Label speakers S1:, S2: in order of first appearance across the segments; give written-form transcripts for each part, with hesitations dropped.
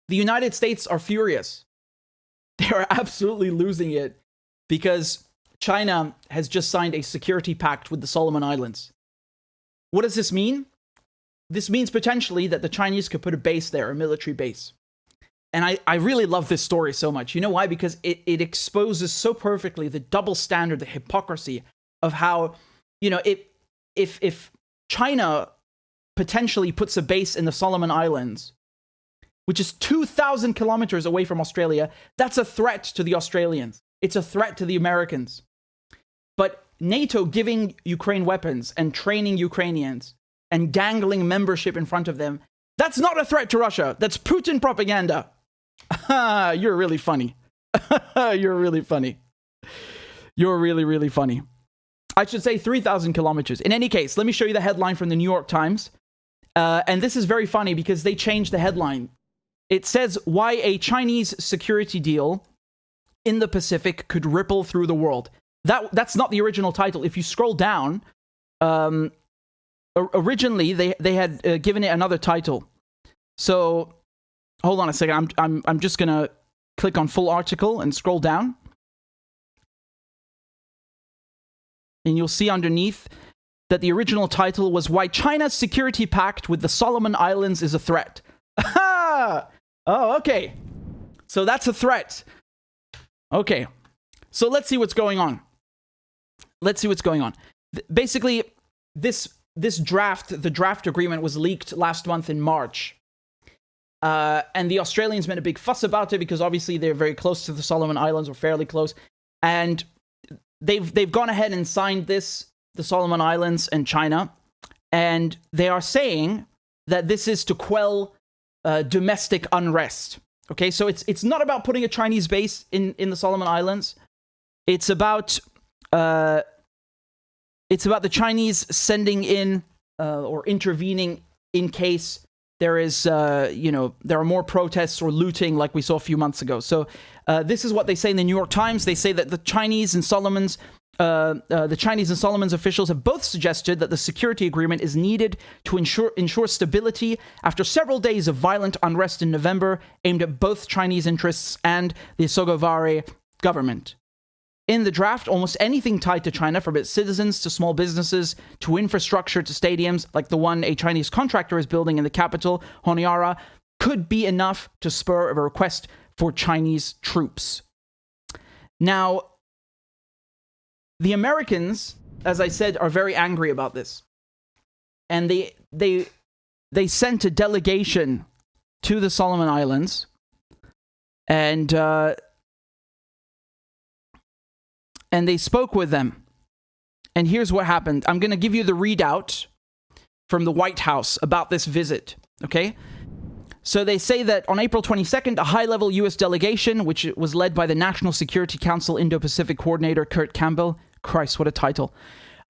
S1: the United States are furious. They are absolutely losing it because China has just signed a security pact with the Solomon Islands. What does this mean? This means potentially that the Chinese could put a base there, a military base. And I really love this story so much. You know why? Because it exposes so perfectly the double standard, the hypocrisy of how, you know, if China potentially puts a base in the Solomon Islands, which is 2,000 kilometers away from Australia, that's a threat to the Australians. It's a threat to the Americans. But NATO giving Ukraine weapons and training Ukrainians and dangling membership in front of them, that's not a threat to Russia. That's Putin propaganda. You're really funny. You're really funny. You're really, really funny. I should say 3,000 kilometers. In any case, let me show you the headline from the New York Times. And this is very funny because they changed the headline. It says, why a Chinese security deal in the Pacific could ripple through the world. That's not the original title. If you scroll down, originally they had given it another title. So hold on a second. I'm just gonna click on full article and scroll down, and you'll see underneath that the original title was "Why China's Security Pact with the Solomon Islands is a Threat." Oh, okay. So that's a threat. Okay. So let's see what's going on. Basically, this draft, the draft agreement was leaked last month in March. And the Australians made a big fuss about it because obviously they're very close to the Solomon Islands, or fairly close. And they've gone ahead and signed this, the Solomon Islands and China. And they are saying that this is to quell domestic unrest. Okay, so it's not about putting a Chinese base in the Solomon Islands. It's about the Chinese sending in or intervening in case there is, there are more protests or looting like we saw a few months ago. So this is what they say in the New York Times. They say that the Chinese and Solomons officials have both suggested that the security agreement is needed to ensure stability after several days of violent unrest in November aimed at both Chinese interests and the Sogavare government. In the draft, almost anything tied to China, from its citizens to small businesses to infrastructure to stadiums, like the one a Chinese contractor is building in the capital, Honiara, could be enough to spur a request for Chinese troops. Now, the Americans, as I said, are very angry about this. And they sent a delegation to the Solomon Islands, and they spoke with them. And here's what happened. I'm going to give you the readout from the White House about this visit, okay? So they say that on April 22nd, a high-level U.S. delegation, which was led by the National Security Council Indo-Pacific Coordinator Kurt Campbell. Christ, what a title.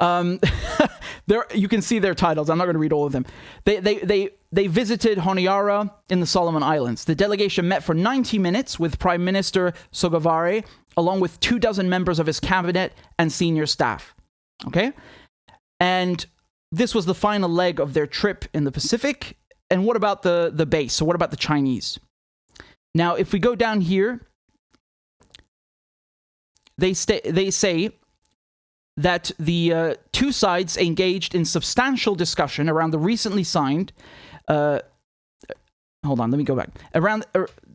S1: You can see their titles. I'm not going to read all of them. They visited Honiara in the Solomon Islands. The delegation met for 90 minutes with Prime Minister Sogavare, along with 24 members of his cabinet and senior staff. Okay? And this was the final leg of their trip in the Pacific. And what about the base? So what about the Chinese? Now, if we go down here, they say that the two sides engaged in substantial discussion around the recently signed... hold on, let me go back.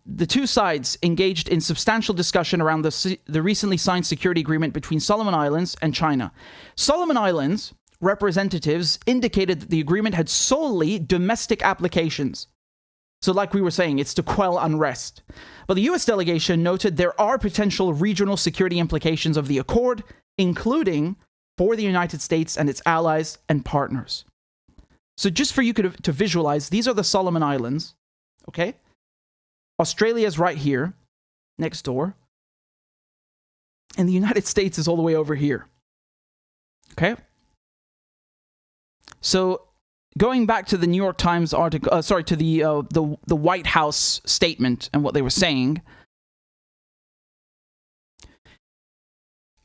S1: The two sides engaged in substantial discussion around the recently signed security agreement between Solomon Islands and China. Solomon Islands representatives indicated that the agreement had solely domestic applications. So like we were saying, it's to quell unrest. But the US delegation noted there are potential regional security implications of the accord, including for the United States and its allies and partners. So just for you to visualize, these are the Solomon Islands, okay? Australia's right here, next door. And the United States is all the way over here, okay? So going back to the New York Times article, to the White House statement and what they were saying,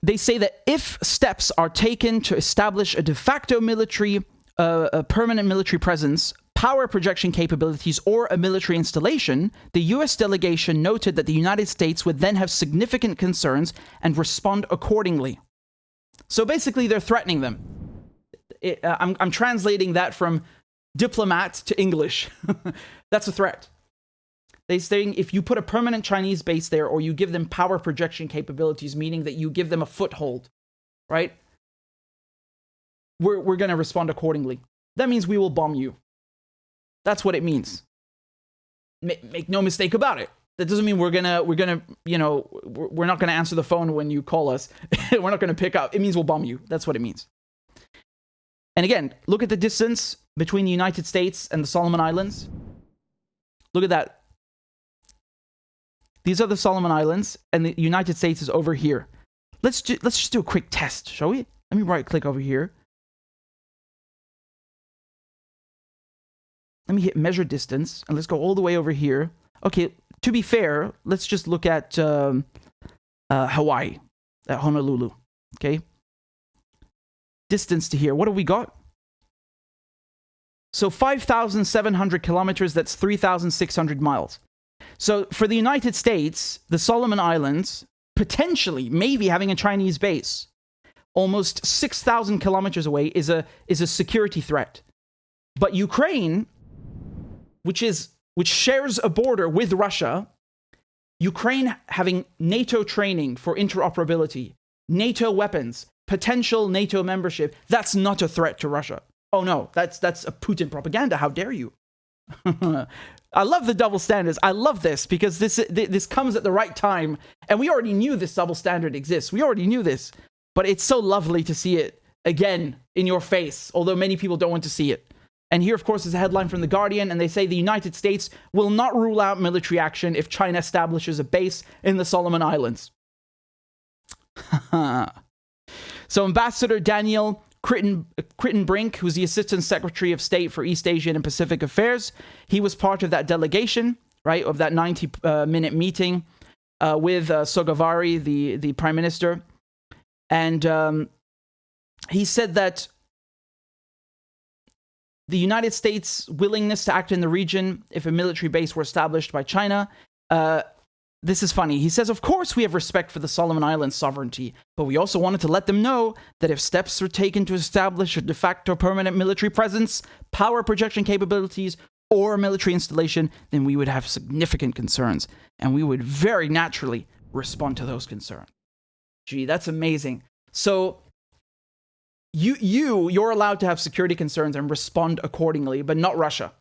S1: they say that if steps are taken to establish a de facto military, a permanent military presence power projection capabilities or a military installation, the US delegation noted that the United States would then have significant concerns and respond accordingly. So basically, they're threatening them. I'm translating that from diplomat to English. That's a threat. They're saying if you put a permanent Chinese base there, or you give them power projection capabilities, meaning that you give them a foothold, right? We're going to respond accordingly. That means we will bomb you. That's what it means. Make no mistake about it. That doesn't mean we're not gonna answer the phone when you call us. We're not gonna pick up. It means we'll bomb you. That's what it means. And again, look at the distance between the United States and the Solomon Islands. Look at that. These are the Solomon Islands, and the United States is over here. Let's just do a quick test, shall we? Let me right-click over here. Let me hit measure distance, and let's go all the way over here. Okay, to be fair, let's just look at Hawaii, at Honolulu. Okay, distance to here. What have we got? So 5,700 kilometers. That's 3,600 miles. So for the United States, the Solomon Islands, potentially, maybe having a Chinese base, almost 6,000 kilometers away, is a security threat. But Ukraine, which shares a border with Russia, Ukraine having NATO training for interoperability, NATO weapons, potential NATO membership, that's not a threat to Russia. Oh no, that's a Putin propaganda. How dare you? I love the double standards. I love this because this comes at the right time. And we already knew this double standard exists. We already knew this. But it's so lovely to see it again in your face, although many people don't want to see it. And here, of course, is a headline from The Guardian, and they say the United States will not rule out military action if China establishes a base in the Solomon Islands. So Ambassador Daniel Crittenbrink, who's the Assistant Secretary of State for East Asian and Pacific Affairs, he was part of that delegation, right, of that 90-minute meeting with Sogavari, the Prime Minister. And he said that the United States' willingness to act in the region if a military base were established by China. This is funny. He says, of course, we have respect for the Solomon Islands sovereignty, but we also wanted to let them know that if steps were taken to establish a de facto permanent military presence, power projection capabilities, or a military installation, then we would have significant concerns, and we would very naturally respond to those concerns. Gee, that's amazing. So you're allowed to have security concerns and respond accordingly, but not Russia.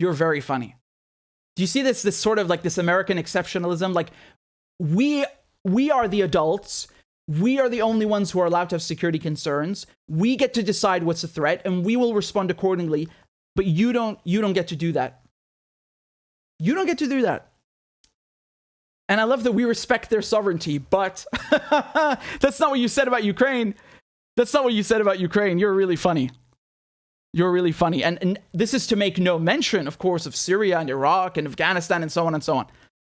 S1: You're very funny. Do you see this sort of like this American exceptionalism? Like we are the adults. We are the only ones who are allowed to have security concerns. We get to decide what's a threat, and we will respond accordingly. But you don't get to do that. You don't get to do that. And I love that we respect their sovereignty, but that's not what you said about Ukraine. That's not what you said about Ukraine. You're really funny. You're really funny. And this is to make no mention, of course, of Syria and Iraq and Afghanistan and so on and so on.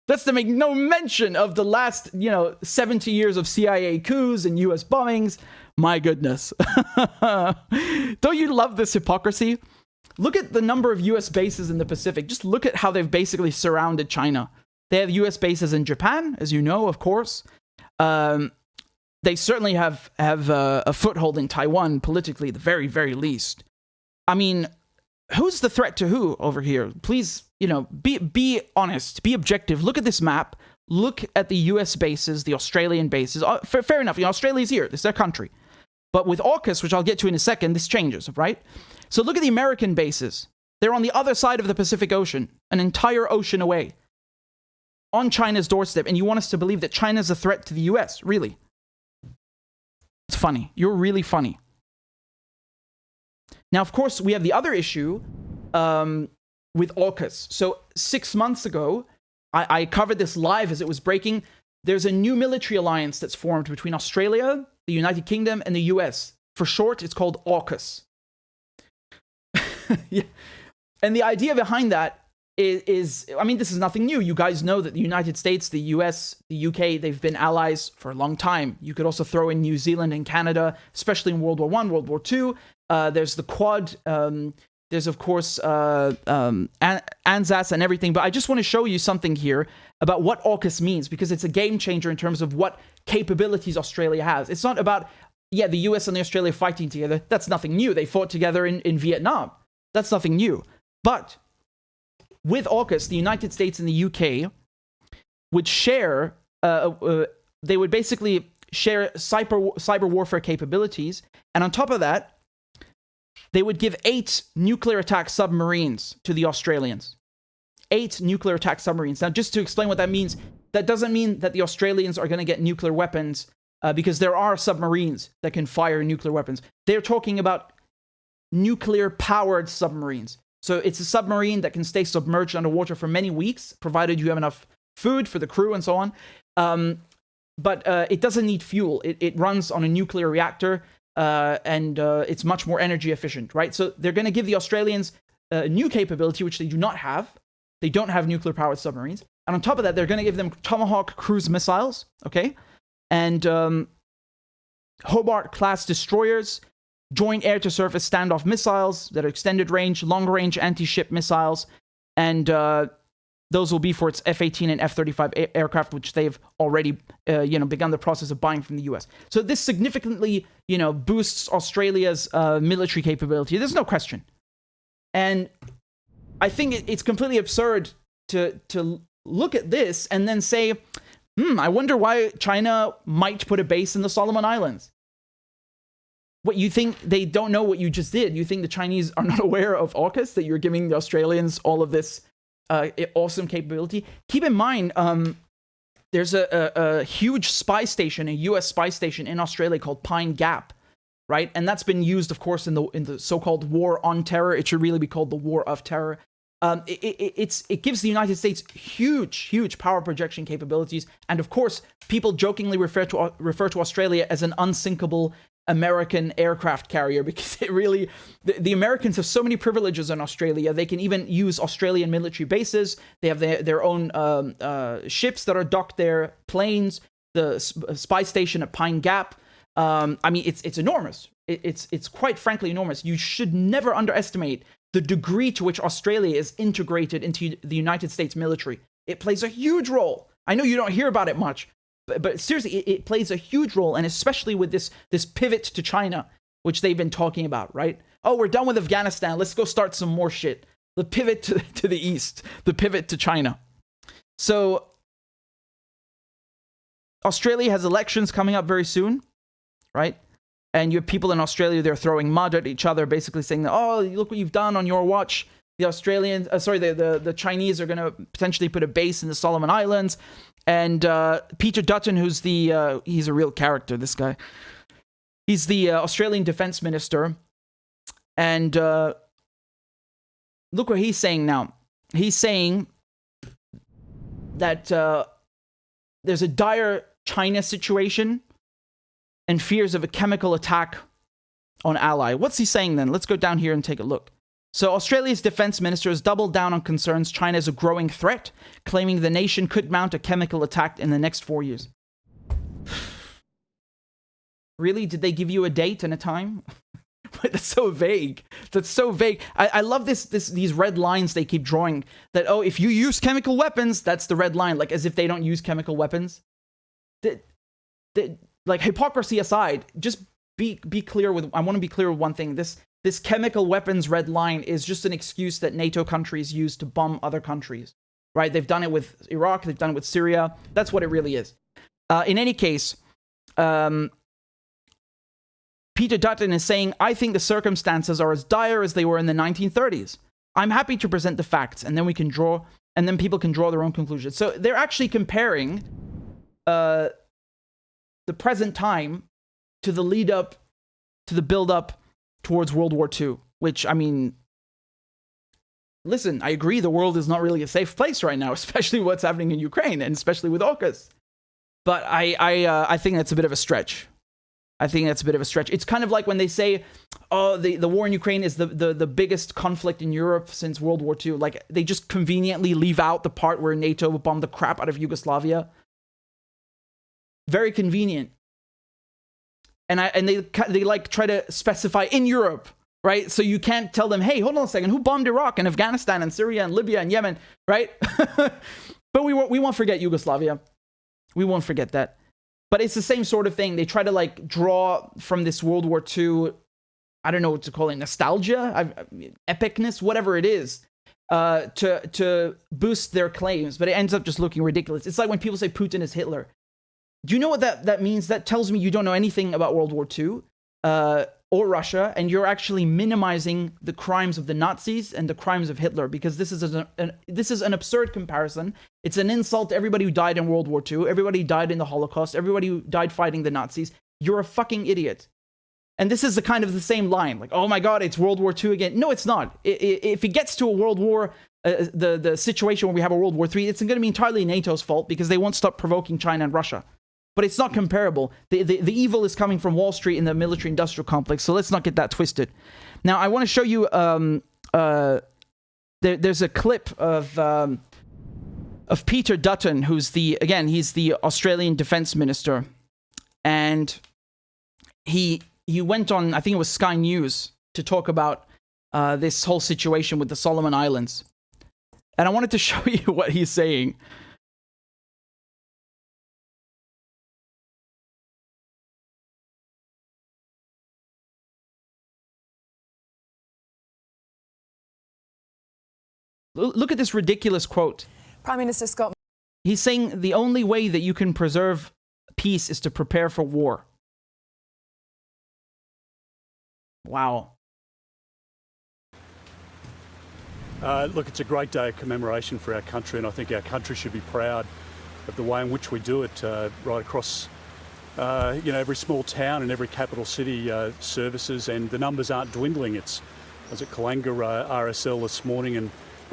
S1: That's to make no mention of the last, 70 years of CIA coups and US bombings. My goodness. Don't you love this hypocrisy? Look at the number of US bases in the Pacific. Just look at how they've basically surrounded China. They have US bases in Japan, as you know, of course. They certainly have a foothold in Taiwan politically, at the very, very least. I mean, who's the threat to who over here? Please, be honest, be objective. Look at this map. Look at the US bases, the Australian bases. Fair enough, Australia's here. This is their country. But with AUKUS, which I'll get to in a second, this changes, right? So look at the American bases. They're on the other side of the Pacific Ocean, an entire ocean away, on China's doorstep. And you want us to believe that China's a threat to the US? Really? It's funny. You're really funny. Now, of course, we have the other issue with AUKUS. So 6 months ago, I covered this live as it was breaking. There's a new military alliance that's formed between Australia, the United Kingdom, and the US. For short, it's called AUKUS. Yeah. And the idea behind that is, this is nothing new. You guys know that the United States, the US, the UK, they've been allies for a long time. You could also throw in New Zealand and Canada, especially in World War I, World War II. There's the Quad. There's, of course, ANZUS and everything. But I just want to show you something here about what AUKUS means, because it's a game changer in terms of what capabilities Australia has. It's not about, the US and Australia fighting together. That's nothing new. They fought together in Vietnam. That's nothing new. But with AUKUS, the United States and the UK would share, they would basically share cyber warfare capabilities. And on top of that, they would give 8 nuclear attack submarines to the Australians. 8 nuclear attack submarines. Now, just to explain what that means, that doesn't mean that the Australians are going to get nuclear weapons, because there are submarines that can fire nuclear weapons. They're talking about nuclear-powered submarines. So it's a submarine that can stay submerged underwater for many weeks, provided you have enough food for the crew and so on. But it doesn't need fuel. It runs on a nuclear reactor, and it's much more energy efficient, right? So they're going to give the Australians a new capability, which they do not have. They don't have nuclear-powered submarines. And on top of that, they're going to give them Tomahawk cruise missiles, okay? And Hobart-class destroyers, joint air-to-surface standoff missiles that are extended range, long-range anti-ship missiles, and those will be for its F-18 and F-35 aircraft, which they've already, begun the process of buying from the US. So this significantly, boosts Australia's military capability. There's no question. And I think it's completely absurd to look at this and then say, I wonder why China might put a base in the Solomon Islands. What, you think they don't know what you just did? You think the Chinese are not aware of AUKUS, that you're giving the Australians all of this awesome capability? Keep in mind, there's a huge spy station, a US spy station in Australia called Pine Gap, right? And that's been used, of course, in the so-called War on Terror. It should really be called the War of Terror. It gives the United States huge power projection capabilities, and of course, people jokingly refer to Australia as an unsinkable American aircraft carrier, because it really, the Americans have so many privileges in Australia. They can even use Australian military bases. They have their own ships that are docked there, planes, the spy station at Pine Gap. It's enormous. It's quite frankly enormous. You should never underestimate the degree to which Australia is integrated into the United States military. It plays a huge role. I know you don't hear about it much, but seriously, it plays a huge role, and especially with this pivot to China, which they've been talking about, right? Oh, we're done with Afghanistan. Let's go start some more shit. The pivot to the east, the pivot to China. So Australia has elections coming up very soon, right? And you have people in Australia, they're throwing mud at each other, basically saying that, oh, look what you've done on your watch. The Australians, the Chinese are going to potentially put a base in the Solomon Islands. And Peter Dutton, who's he's a real character, this guy. He's the Australian Defense Minister. And look what he's saying now. He's saying that there's a dire China situation and fears of a chemical attack on ally. What's he saying then? Let's go down here and take a look. So Australia's defense minister has doubled down on concerns China is a growing threat, claiming the nation could mount a chemical attack in the next 4 years. Really? Did they give you a date and a time? That's so vague. That's so vague. I love these red lines they keep drawing. That, oh, if you use chemical weapons, that's the red line. Like, as if they don't use chemical weapons. Like, hypocrisy aside, just be clear with. I want to be clear with one thing. This chemical weapons red line is just an excuse that NATO countries use to bomb other countries, right? They've done it with Iraq. They've done it with Syria. That's what it really is. In any case, Peter Dutton is saying, I think the circumstances are as dire as they were in the 1930s. I'm happy to present the facts, and then people can draw their own conclusions. So they're actually comparing the present time to the lead up, to the build up towards World War II, which, I mean, listen, I agree the world is not really a safe place right now, especially what's happening in Ukraine, and especially with AUKUS. But I think that's a bit of a stretch. It's kind of like when they say, oh, the war in Ukraine is the biggest conflict in Europe since World War II. Like, they just conveniently leave out the part where NATO bombed the crap out of Yugoslavia. Very convenient. And they like try to specify in Europe. right? So you can't tell them, hey, hold on a second, who bombed Iraq and Afghanistan and Syria and Libya and Yemen, right? But we won't forget Yugoslavia. We won't forget that. But it's the same sort of thing. They try to like draw from this World War II, I don't know what to call it, nostalgia, epicness, whatever it is, to boost their claims. But it ends up just looking ridiculous. It's like when people say Putin is Hitler. Do you know what that means? That tells me you don't know anything about World War II or Russia, and you're actually minimizing the crimes of the Nazis and the crimes of Hitler, because this is an absurd comparison. It's an insult to everybody who died in World War II, everybody who died in the Holocaust, everybody who died fighting the Nazis. You're a fucking idiot. And this is the same line, like, oh my God, it's World War II again. No, it's not. If it gets to a World War, the situation where we have a World War III, it's going to be entirely NATO's fault because they won't stop provoking China and Russia. But it's not comparable. The evil is coming from Wall Street in the military-industrial complex, so let's not get that twisted. Now, I want to show you, there's a clip of Peter Dutton, who's he's the Australian Defence Minister, and he went on, I think it was Sky News, to talk about this whole situation with the Solomon Islands. And I wanted to show you what he's saying. Look at this ridiculous quote.
S2: Prime Minister Scott.
S1: He's saying the only way that you can preserve peace is to prepare for war. Wow.
S3: Look, it's a great day of commemoration for our country, and I think our country should be proud of the way in which we do it right across every small town and every capital city services, and the numbers aren't dwindling. I was at Kalanga RSL this morning, and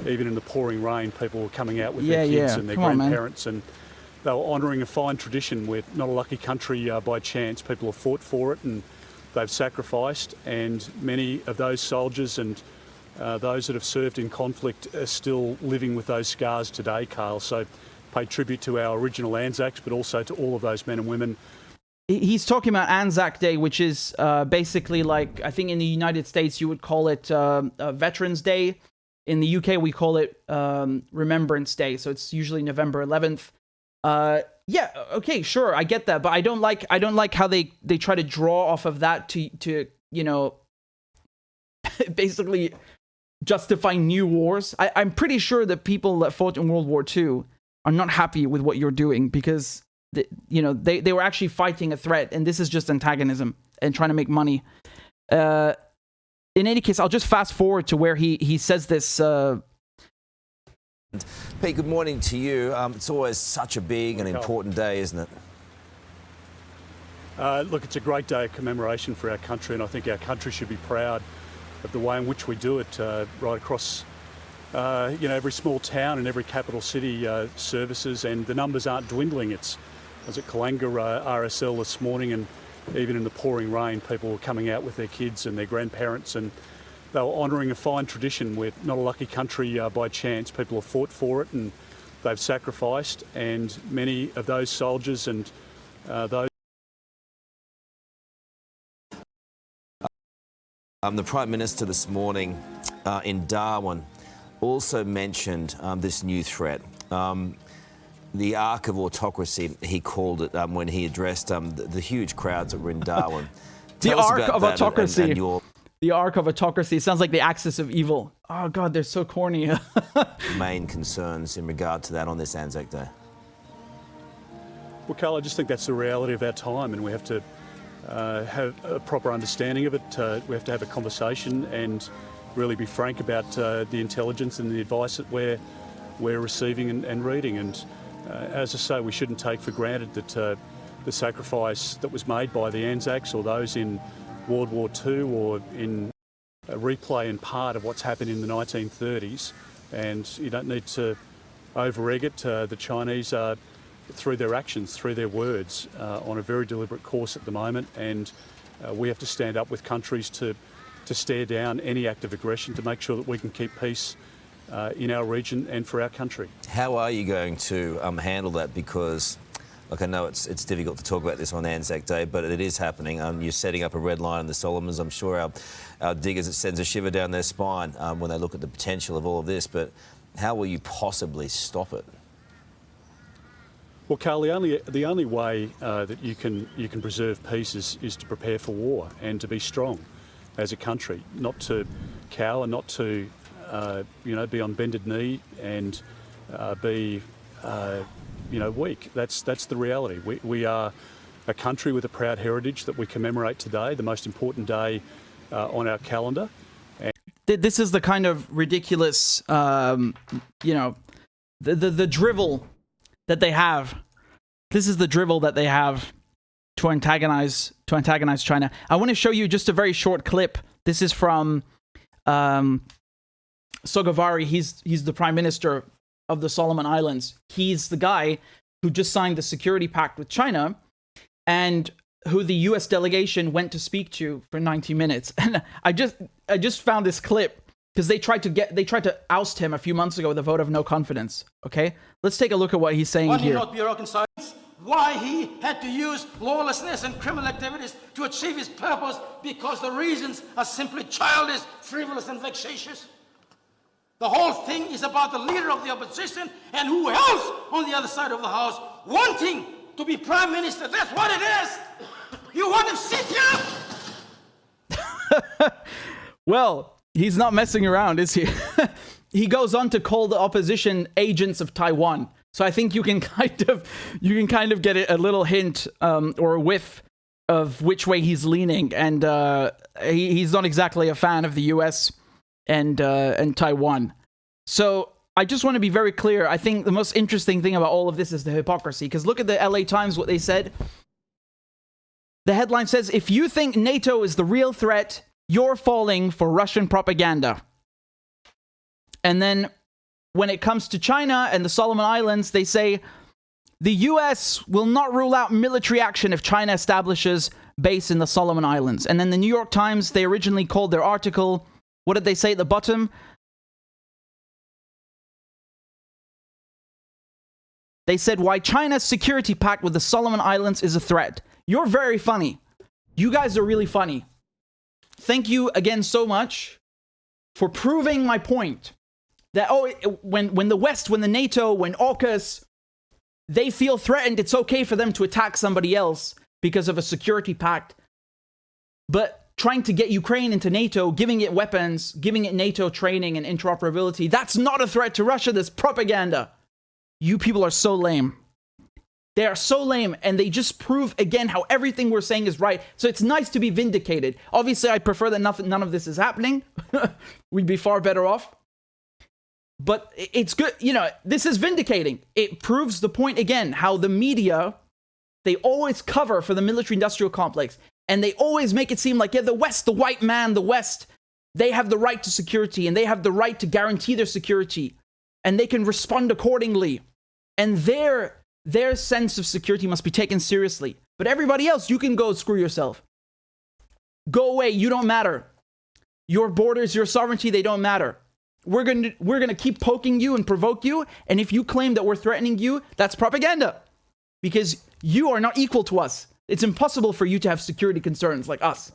S3: even in the pouring rain, people were coming out with their kids and their grandparents, and they were honouring a fine tradition. We're not a lucky country by chance. People have fought for it and they've sacrificed, and many of those soldiers and those that have served in conflict are still living with those scars today, Carl. So pay tribute to our original Anzacs, but also to all of those men and women.
S1: He's talking about Anzac Day, which is basically like, I think in the United States you would call it Veterans Day. In the UK, we call it Remembrance Day, so it's usually November 11th. Yeah, okay, sure, I get that, but I don't like how they try to draw off of that to basically justify new wars. I'm pretty sure that people that fought in World War II are not happy with what you're doing because they were actually fighting a threat, and this is just antagonism and trying to make money. In any case, I'll just fast forward to where he says this.
S4: Pete, good morning to you. It's always such a big and important day, isn't it?
S3: Look, it's a great day of commemoration for our country, and I think our country should be proud of the way in which we do it right across every small town and every capital city services, and the numbers aren't dwindling. I was at Kalanga RSL this morning, and even in the pouring rain, people were coming out with their kids and their grandparents, and they were honouring a fine tradition. We're not a lucky country by chance. People have fought for it and they've sacrificed, and many of those soldiers and those...
S4: The Prime Minister this morning in Darwin also mentioned this new threat. The arc of autocracy, he called it when he addressed the huge crowds that were in Darwin.
S1: The arc of autocracy. The arc of autocracy. It sounds like the axis of evil. Oh, God, they're so corny.
S4: Main concerns in regard to that on this Anzac Day.
S3: Well, Carl, I just think that's the reality of our time, and we have to have a proper understanding of it. We have to have a conversation and really be frank about the intelligence and the advice that we're receiving and reading. And as I say, we shouldn't take for granted that the sacrifice that was made by the Anzacs or those in World War II or in a replay and part of what's happened in the 1930s. And you don't need to over-egg it. The Chinese are, through their actions, through their words, on a very deliberate course at the moment. And we have to stand up with countries to stare down any act of aggression to make sure that we can keep peace in our region and for our country.
S4: How are you going to handle that? Because Like, I know it's difficult to talk about this on Anzac Day, but it is happening. You're setting up a red line in the Solomons. I'm sure our diggers, it sends a shiver down their spine when they look at the potential of all of this. But how will you possibly stop it?
S3: Well, Carl, the only way that you can preserve peace is to prepare for war and to be strong as a country, not to cower, not to be on bended knee and be weak. That's the reality. We are a country with a proud heritage that we commemorate today, the most important day on our calendar.
S1: This is the kind of ridiculous, the drivel that they have. This is the drivel that they have to antagonize China. I want to show you just a very short clip. This is from Sogavari. He's the Prime Minister of the Solomon Islands. He's the guy who just signed the security pact with China and who the US delegation went to speak to for 90 minutes. And I just found this clip because they tried to oust him a few months ago with a vote of no confidence. Okay? Let's take a look at what he's saying here.
S2: Not be reconciled. Why he had to use lawlessness and criminal activities to achieve his purpose, because the reasons are simply childish, frivolous, and vexatious. The whole thing is about the leader of the opposition and who else on the other side of the house wanting to be Prime Minister. That's what it is. You want him sit here?
S1: Well, he's not messing around, is he? He goes on to call the opposition agents of Taiwan. So I think you can kind of get a little hint or a whiff of which way he's leaning, and he's not exactly a fan of the US and Taiwan. So I just want to be very clear. I think the most interesting thing about all of this is the hypocrisy. Because look at the LA Times, what they said. The headline says, if you think NATO is the real threat, you're falling for Russian propaganda. And then when it comes to China and the Solomon Islands, they say, the US will not rule out military action if China establishes base in the Solomon Islands. And then the New York Times, they originally called their article, what did they say at the bottom? They said, why China's security pact with the Solomon Islands is a threat. You're very funny. You guys are really funny. Thank you again so much for proving my point. That, when the West, when the NATO, when Orcas, they feel threatened, it's okay for them to attack somebody else because of a security pact. But trying to get Ukraine into NATO, giving it weapons, giving it NATO training and interoperability, that's not a threat to Russia. That's propaganda. You people are so lame. They are so lame, and they just prove again how everything we're saying is right. So it's nice to be vindicated. Obviously, I prefer that none of this is happening. We'd be far better off. But it's good, this is vindicating. It proves the point again, how the media, they always cover for the military-industrial complex. And they always make it seem like, the West, the white man, the West, they have the right to security, and they have the right to guarantee their security. And they can respond accordingly. And their sense of security must be taken seriously. But everybody else, you can go screw yourself. Go away, you don't matter. Your borders, your sovereignty, they don't matter. We're gonna keep poking you and provoke you, and if you claim that we're threatening you, that's propaganda. Because you are not equal to us. It's impossible for you to have security concerns like us.